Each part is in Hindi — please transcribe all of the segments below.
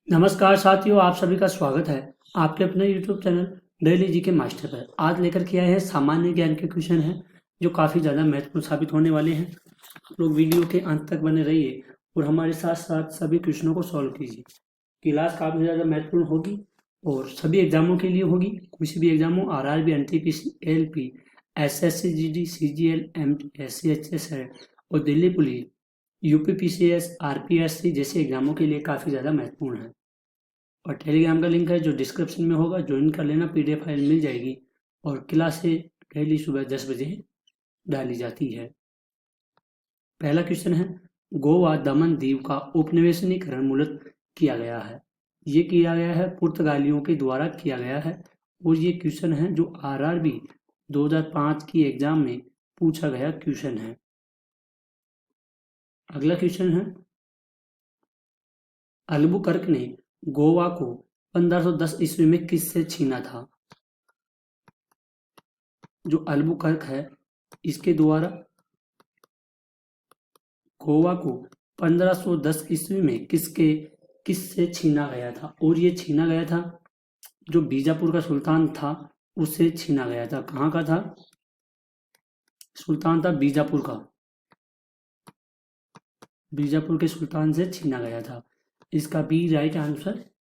नमस्कार साथियों, आप सभी का स्वागत है आपके अपने YouTube चैनल डेली जी के मास्टर पर। आज लेकर के आए हैं सामान्य ज्ञान के क्वेश्चन हैं जो काफ़ी ज़्यादा महत्वपूर्ण साबित होने वाले हैं। आप लोग वीडियो के अंत तक बने रहिए और हमारे साथ साथ सभी क्वेश्चनों को सॉल्व कीजिए। क्लास काफ़ी ज़्यादा महत्वपूर्ण होगी और सभी एग्जामों के लिए होगी। किसी भी एग्जाम हो, RRB, NTPC, LP, SSC, GD, CGL, MSc, HS है और दिल्ली पुलिस, UPPCS, RPSC जैसे एग्जामों के लिए काफ़ी ज़्यादा महत्वपूर्ण है। और टेलीग्राम का लिंक है जो डिस्क्रिप्शन में होगा, ज्वाइन कर लेना। PDF फाइल मिल जाएगी और क्लासें डेली सुबह 10 बजे डाली जाती है। पहला क्वेश्चन है, गोवा दमन दीव का उपनिवेशनीकरण मूलत किया गया है। ये किया गया है पुर्तगालियों के द्वारा किया गया है और ये क्वेश्चन है जो RRB 2005 की एग्जाम में पूछा गया क्वेश्चन है। अगला क्वेश्चन है, अल्बुकर्क ने गोवा को 1510 ईस्वी में किससे छीना था। जो अल्बुकर्क है इसके द्वारा गोवा को 1510 ईस्वी में किससे छीना गया था और ये छीना गया था जो बीजापुर का सुल्तान था उससे छीना गया था। कहाँ का था? सुल्तान था बीजापुर का, बीजापुर के सुल्तान से छीना गया था। इसका बी राइट आंसर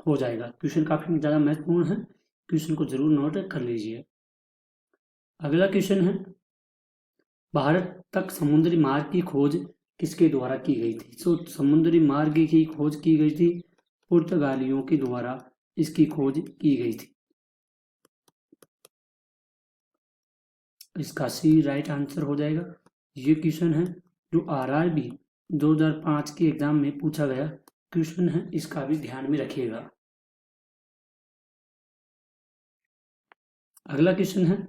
हो जाएगा। क्वेश्चन काफी ज्यादा महत्वपूर्ण है, क्वेश्चन को जरूर नोट कर लीजिए। अगला क्वेश्चन है, भारत तक समुद्री मार्ग की खोज किसके द्वारा की गई थी। समुद्री मार्ग की खोज की गई थी पुर्तगालियों के द्वारा इसकी खोज की गई थी। इसका सी राइट आंसर हो जाएगा। ये क्वेश्चन है जो RRB 2005 की एग्जाम में पूछा गया क्वेश्चन है, इसका भी ध्यान में रखिएगा। अगला क्वेश्चन है,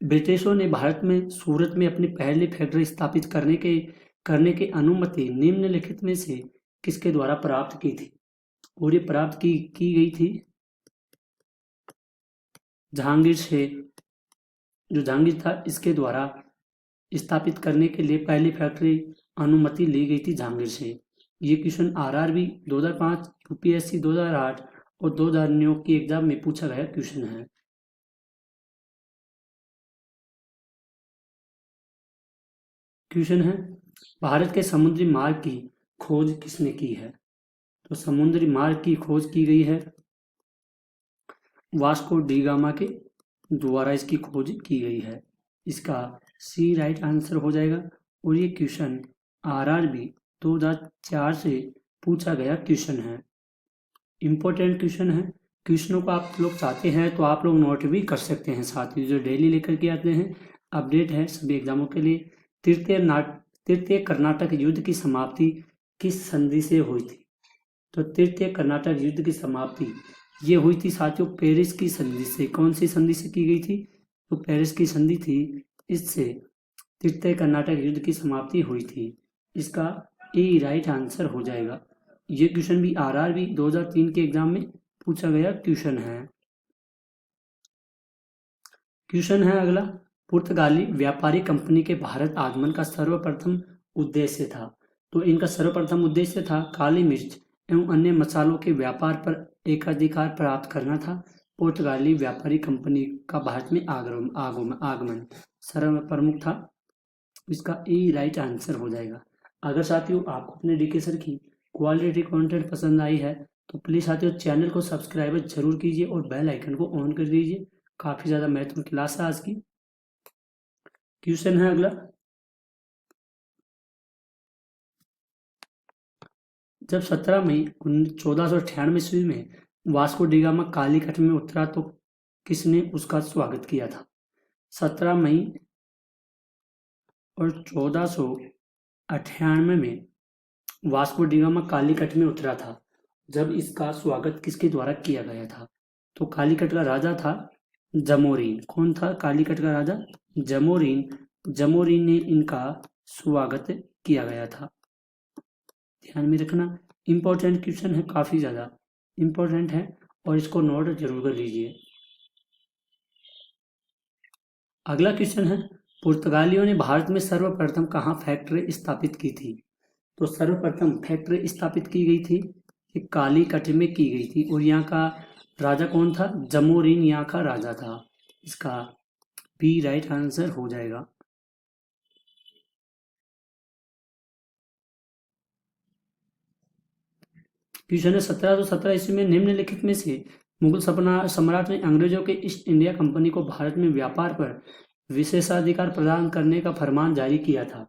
ब्रिटिशों ने भारत में सूरत में अपनी पहली फैक्ट्री स्थापित करने की अनुमति निम्नलिखित में से किसके द्वारा प्राप्त की थी। और ये प्राप्त की गई थी जहांगीर से। जो जहांगीर था इसके द्वारा स्थापित करने के लिए पहली फैक्ट्री अनुमति ली गई थी जहांगीर से। ये क्वेश्चन RRB 2005, UPSC 2008 और 2009 की एग्जाम में पूछा गया क्वेश्चन है। क्वेश्चन है, भारत के समुद्री मार्ग की खोज किसने की है। तो समुद्री मार्ग की खोज की गई है वास्को डी गामा के द्वारा इसकी खोज की गई है। इसका सी राइट आंसर हो जाएगा। और ये क्वेश्चन RRB 2004 से पूछा गया क्वेश्चन है। इम्पोर्टेंट क्वेश्चन है। क्वेश्चनों को आप लोग चाहते हैं तो आप लोग नोट भी कर सकते हैं। साथ ही जो डेली लेकर के आते हैं, अपडेट है सभी एग्जामों के लिए। तृतीय कर्नाटक युद्ध की समाप्ति किस संधि से हुई थी। तो तृतीय कर्नाटक युद्ध की समाप्ति ये हुई थी साथियों पेरिस की संधि से। कौन सी संधि से की गई थी? तो पेरिस की संधि थी, इससे तृतीय कर्नाटक युद्ध की समाप्ति हुई थी। इसका ए राइट आंसर हो जाएगा। ये क्वेश्चन भी RRB 2003 के एग्जाम में पूछा गया क्वेश्चन है। क्वेश्चन है अगला, पुर्तगाली व्यापारी कंपनी के भारत आगमन का सर्वप्रथम उद्देश्य था। तो इनका सर्वप्रथम उद्देश्य था काली मिर्च एवं अन्य मसालों के व्यापार पर एकाधिकार प्राप्त करना था। पुर्तगाली व्यापारी कंपनी का भारत में आगमन सर्व प्रमुख था। इसका ए राइट आंसर हो जाएगा। अगर साथियों आपको अपने डीके सर की क्वालिटी कंटेंट पसंद आई है तो प्लीज साथियों चैनल को सब्सक्राइब जरूर कीजिए और बेल आइकन को ऑन कर दीजिए। काफी ज्यादा महत्वपूर्ण क्लास है आज की। क्वेश्चन है अगला, जब 17 मई 1498 ईस्वी में वास्को डी गामा कालीकट में उतरा तो किसने उसका स्वागत किया था। 17 मई और 1498 में वास्को डी गामा कालीकट में उतरा था। जब इसका स्वागत किसके द्वारा किया गया था। तो कालीकट का राजा था जमोरीन। कौन था कालीकट का राजा? जमोरीन। जमोरीन ने इनका स्वागत किया गया था। ध्यान में रखना, इंपॉर्टेंट क्वेश्चन है, काफी ज्यादा इंपॉर्टेंट है और इसको नोट जरूर कर लीजिए। अगला क्वेश्चन है, पुर्तगालियों ने भारत में सर्वप्रथम कहाँ फैक्ट्री स्थापित की थी। तो सर्वप्रथम फैक्ट्री स्थापित की गई थी, ये कालीकट में की गई थी। और यहाँ का राजा कौन था? जमोरिन यहाँ का राजा था। इसका बी राइट आंसर हो जाएगा। क्वेश्चन है 1717 ईस्वी में निम्नलिखित में से मुगल सम्राट ने अंग्रेजों के ईस्ट इंडिया कंपनी को भारत में व्यापार पर विशेषाधिकार प्रदान करने का फरमान जारी किया था।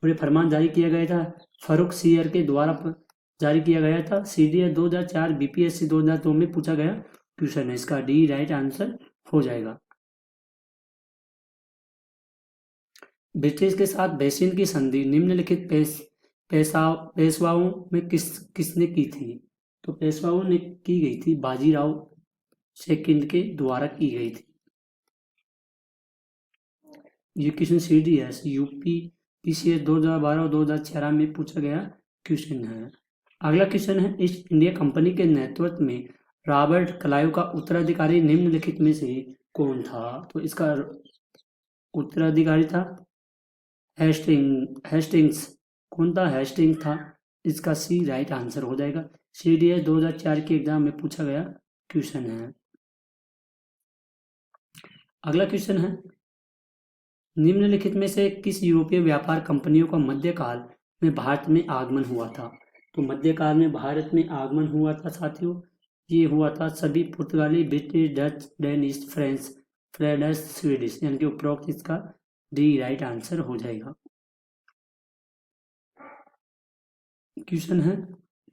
और ये फरमान जारी किया गया था फर्रुख सियर के द्वारा जारी किया गया था। CDS 2004 BPSC 2002 में पूछा गया क्वेश्चन है। इसका डी राइट आंसर हो जाएगा। ब्रिटिश के साथ बेसिन की संधि निम्नलिखित पेशवाओं में किसने की थी? तो पेशवाओं ने की गई थी बाजीराव सेकंड के द्वारा की गई थी। ये क्वेश्चन CDS UP PCS 2012 और 2013 में पूछा गया क्वेश्चन है। अगला क्वेश्चन है ईस्ट इंडिया कंपनी के नेतृत्व में रॉबर्ट क्लाइव का उत्तराधिकारी निम्नलिखित में से कौन था? तो इसका उत्तराधिकारी था हेस्टिंग्स। कौन था? हेस्टिंग्स था। इसका सी राइट आंसर हो जाएगा। CDS 2004 के एग्जाम में पूछा गया क्वेश्चन है। अगला क्वेश्चन है निम्नलिखित में से किस यूरोपीय व्यापार कंपनियों का मध्यकाल में भारत में आगमन हुआ था? तो मध्यकाल में भारत में आगमन हुआ था साथियों, ये हुआ था सभी पुर्तगाली, British, Dutch, Danish, French, Flemish, Swedish, यानी कि उपरोक्त इसका डी राइट आंसर हो जाएगा। क्वेश्चन है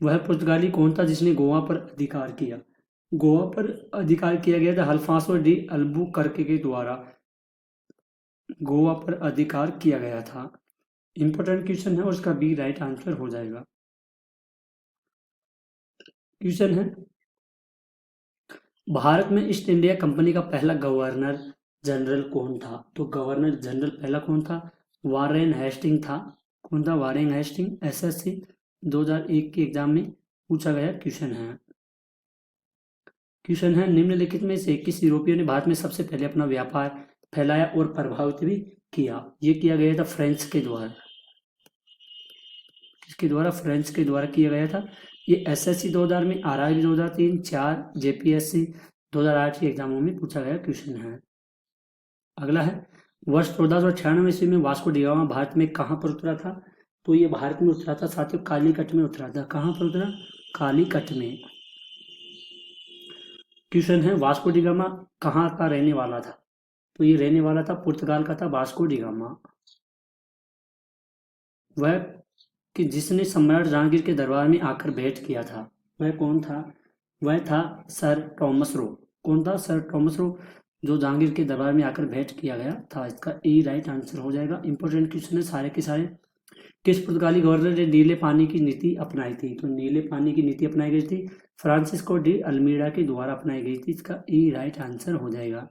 वह पुर्तगाली कौन था जिसने गोवा पर अधिकार किया? गोवा पर अधिकार किया गया था अल्फांसो डी अल्बुकर्क के द्वारा गोवा पर अधिकार किया गया था। इंपॉर्टेंट क्वेश्चन है और उसका बी राइट आंसर हो जाएगा। क्वेश्चन है भारत में ईस्ट इंडिया कंपनी का पहला गवर्नर जनरल कौन था? तो गवर्नर जनरल पहला कौन था? वारेन हेस्टिंग था। कौन था? Warren Hasting. SSC 2001 के एग्जाम में पूछा गया क्वेश्चन है। क्वेश्चन है निम्नलिखित में से किस यूरोपीय ने भारत में सबसे पहले अपना व्यापार फैलाया और प्रभावित भी किया? ये किया गया था फ्रेंच के द्वारा। किसके द्वारा? फ्रेंच के द्वारा किया गया था। ये SSC 2000 में, RRB 2003, 4 JPSC 2008 के एग्जामों में पूछा गया क्वेश्चन है। अगला है वर्ष 1496 ईस्वी में वास्को डी गामा भारत में कहाँ पर उतरा था? तो ये भारत में उतरा था साथियों, कालीकट में उतरा था। कहाँ पर उतरा? कालीकट में। क्वेश्चन है वास्को डी गामा कहाँ का रहने वाला था? तो ये रहने वाला था पुर्तगाल का था वास्को डी गामा। वह कि जिसने सम्राट जहांगीर के दरबार में आकर भेंट किया था, वह कौन था? वह था सर टॉमस रो। कौन था? सर टॉमस रो, जो जहांगीर के दरबार में आकर भेंट किया गया था। इसका ए राइट आंसर हो जाएगा। इंपॉर्टेंट क्वेश्चन है सारे के सारे। किस पुर्तगाली गवर्नर ने नीले पानी की नीति अपनाई थी? तो नीले पानी की नीति अपनाई गई थी फ्रांसिस्को डी अल्मीडा के द्वारा अपनाई गई थी। इसका ए राइट आंसर हो जाएगा।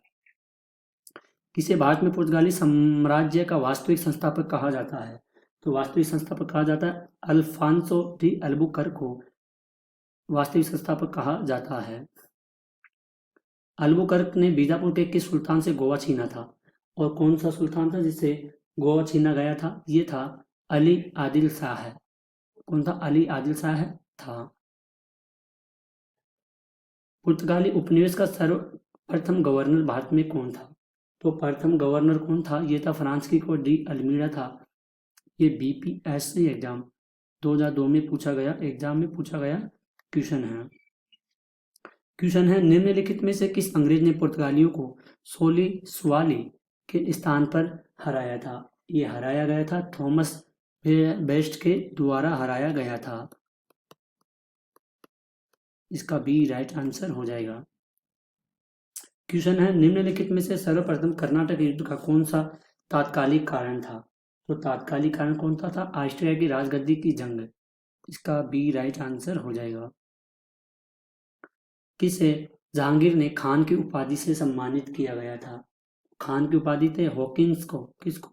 किसे भारत में पुर्तगाली साम्राज्य का वास्तविक संस्थापक कहा जाता है? तो वास्तविक संस्थापक कहा जाता है अल्फांसो डी अल्बुकर्क को वास्तविक संस्थापक कहा जाता है। अल्बुकर्क ने बीजापुर के किस सुल्तान से गोवा छीना था? और कौन सा सुल्तान था जिससे गोवा छीना गया था? ये था अली आदिल शाह। कौन था? अली आदिल शाह था। पुर्तगाली उपनिवेश का सर्वप्रथम गवर्नर भारत में कौन था? तो प्रथम गवर्नर कौन था? ये था फ्रांसिस्को डी अल्मीडा था। ये BPSC एग्जाम 2002 में पूछा गया क्वेश्चन है। क्वेश्चन है निम्नलिखित में से किस अंग्रेज ने पुर्तगालियों को सोली सुवाली के स्थान पर हराया था? ये हराया गया था थॉमस बेस्ट के द्वारा हराया गया था। इसका बी राइट आंसर हो जाएगा। क्वेश्चन है निम्नलिखित में से सर्वप्रथम कर्नाटक युद्ध का कौन सा तात्कालिक कारण था? तो तात्कालिक कारण कौन सा था? ऑस्ट्रिया की राजगद्दी की जंग। इसका बी राइट आंसर हो जाएगा। किसे जहांगीर ने खान की उपाधि से सम्मानित किया गया था? खान की उपाधि थे हॉकिंस को। किसको?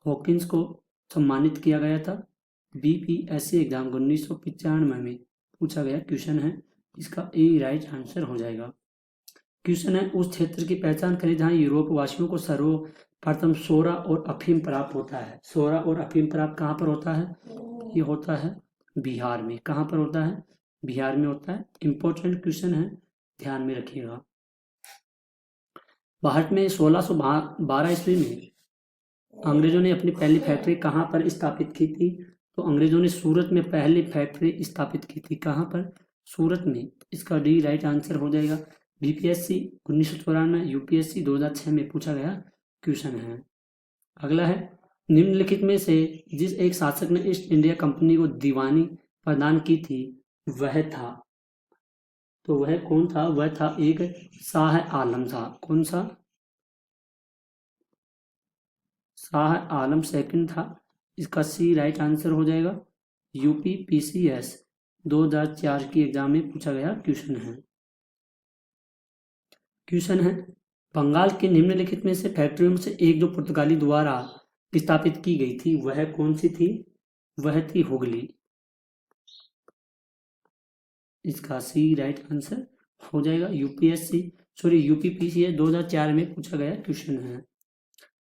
हॉकिंस को सम्मानित किया गया था। BPSC एग्जाम 1995 में पूछा गया क्वेश्चन है। इसका ए राइट आंसर हो जाएगा। क्वेश्चन है, उस क्षेत्र की पहचान करें जहां यूरोप वासियों को सर्वप्रथम सोरा और अफीम प्राप्त होता है। सोरा और अफीम प्राप्त कहाँ पर होता है? ये होता है बिहार में। कहाँ पर होता है? बिहार में होता है। इंपॉर्टेंट क्वेश्चन है, ध्यान में रखिएगा। भारत में 1612 ईस्वी में अंग्रेजों ने अपनी पहली फैक्ट्री कहाँ पर स्थापित की थी? तो अंग्रेजों ने सूरत में पहली फैक्ट्री स्थापित की थी। कहाँ पर? सूरत में। इसका डी राइट आंसर हो जाएगा। बीपीएससी 1994, यूपीएससी 2006 में पूछा गया क्वेश्चन है। अगला है, निम्नलिखित में से जिस एक शासक ने ईस्ट इंडिया कंपनी को दीवानी प्रदान की थी वह था? तो वह कौन था? वह था एक शाह आलम शाह। कौन सा? शाह आलम सेकंड था। इसका सी राइट आंसर हो जाएगा। यूपी पीसीएस 2004 की एग्जाम में पूछा गया क्वेश्चन है। क्वेश्चन है, बंगाल के निम्नलिखित में से फैक्ट्रियों में से एक जो पुर्तगाली द्वारा स्थापित की गई थी वह कौन सी थी? वह थी हुगली। इसका सी राइट आंसर हो जाएगा। यूपी पीसीएस 2004 में पूछा गया क्वेश्चन है।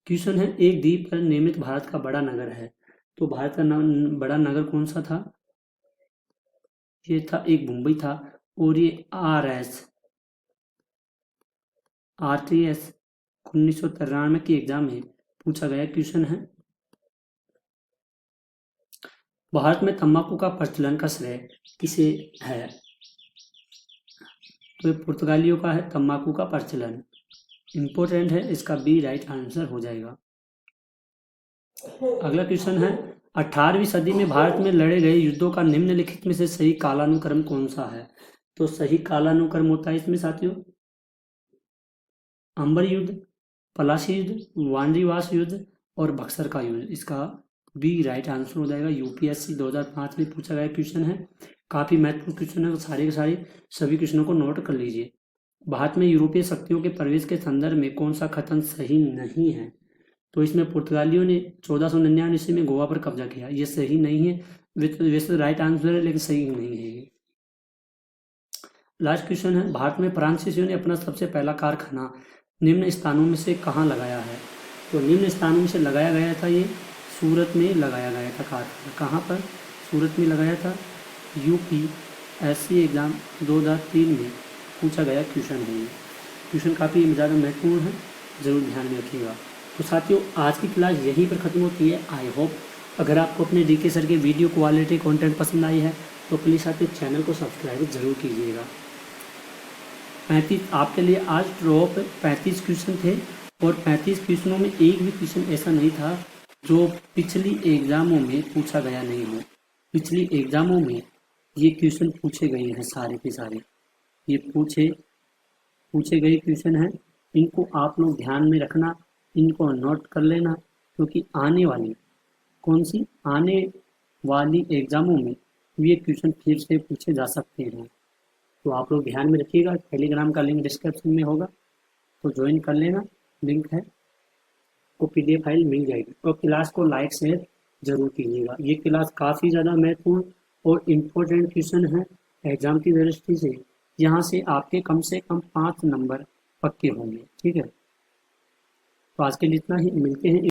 क्वेश्चन है, एक द्वीप पर निर्मित भारत का बड़ा नगर है। तो भारत का बड़ा नगर कौन सा था? ये था एक मुंबई था। और ये RTS 1993 की एग्जाम में पूछा गया क्वेश्चन है। भारत में तंबाकू का प्रचलन का श्रेय किसे है? तो ये पुर्तगालियों का है तंबाकू का प्रचलन। इंपॉर्टेंट है, इसका बी राइट आंसर हो जाएगा। अगला क्वेश्चन है, 18वीं सदी में भारत में लड़े गए युद्धों का निम्नलिखित में से सही कालानुक्रम कौन सा है? तो सही कालानुक्रम होता है इसमें साथियों, अंबर युद्ध, पलासी युद्ध, वानरीवास युद्ध और बक्सर का युद्ध। इसका बी राइट आंसर हो जाएगा। यूपीएससी 2005 में पूछा गया क्वेश्चन है। काफी महत्वपूर्ण क्वेश्चन है, सारे के सारे सभी क्वेश्चनों को नोट कर लीजिए। भारत में यूरोपीय शक्तियों के प्रवेश के संदर्भ में कौन सा कथन सही नहीं है? तो इसमें पुर्तगालियों ने 1499 ईस्वी में गोवा पर कब्जा किया, ये सही नहीं है। वैसे राइट आंसर है लेकिन सही नहीं है ये। लास्ट क्वेश्चन है, भारत में फ्रांसीसियों ने अपना सबसे पहला कारखाना निम्न स्थानों में से कहाँ लगाया है? तो निम्न स्थानों में से लगाया गया था ये सूरत में लगाया गया था कारखाना। कहाँ पर? सूरत में लगाया था। यूपीएससी एग्जाम 2003 में पूछा गया क्वेश्चन है ये। क्वेश्चन काफ़ी ज़्यादा महत्वपूर्ण है, ज़रूर ध्यान में रखिएगा। तो साथियों, आज की क्लास यहीं पर ख़त्म होती है। आई होप अगर आपको अपने डीके सर के वीडियो क्वालिटी कंटेंट पसंद आई है तो प्लीज़ साथियों चैनल को सब्सक्राइब जरूर कीजिएगा। 35 आपके लिए आज टॉप 35 क्वेश्चन थे और 35 क्वेश्चनों में एक भी क्वेश्चन ऐसा नहीं था जो पिछली एग्जामों में पूछा गया नहीं हो। पिछली एग्जामों में ये क्वेश्चन पूछे गए हैं, सारे के सारे ये पूछे गए क्वेश्चन हैं। इनको आप लोग ध्यान में रखना, इनको नोट कर लेना, क्योंकि आने वाली एग्जामों में ये क्वेश्चन फिर से पूछे जा सकते हैं। तो आप लोग ध्यान में रखिएगा। टेलीग्राम का लिंक डिस्क्रिप्शन में होगा, तो ज्वाइन कर लेना, लिंक है, वो PDF फाइल मिल जाएगी। और क्लास को लाइक शेयर जरूर कीजिएगा। ये क्लास काफ़ी ज़्यादा महत्वपूर्ण और इम्पोर्टेंट क्वेश्चन है एग्जाम की दृष्टि से। यहाँ से आपके कम से कम 5 नंबर पक्के होंगे। ठीक है, तो आज के लिए इतना ही, मिलते हैं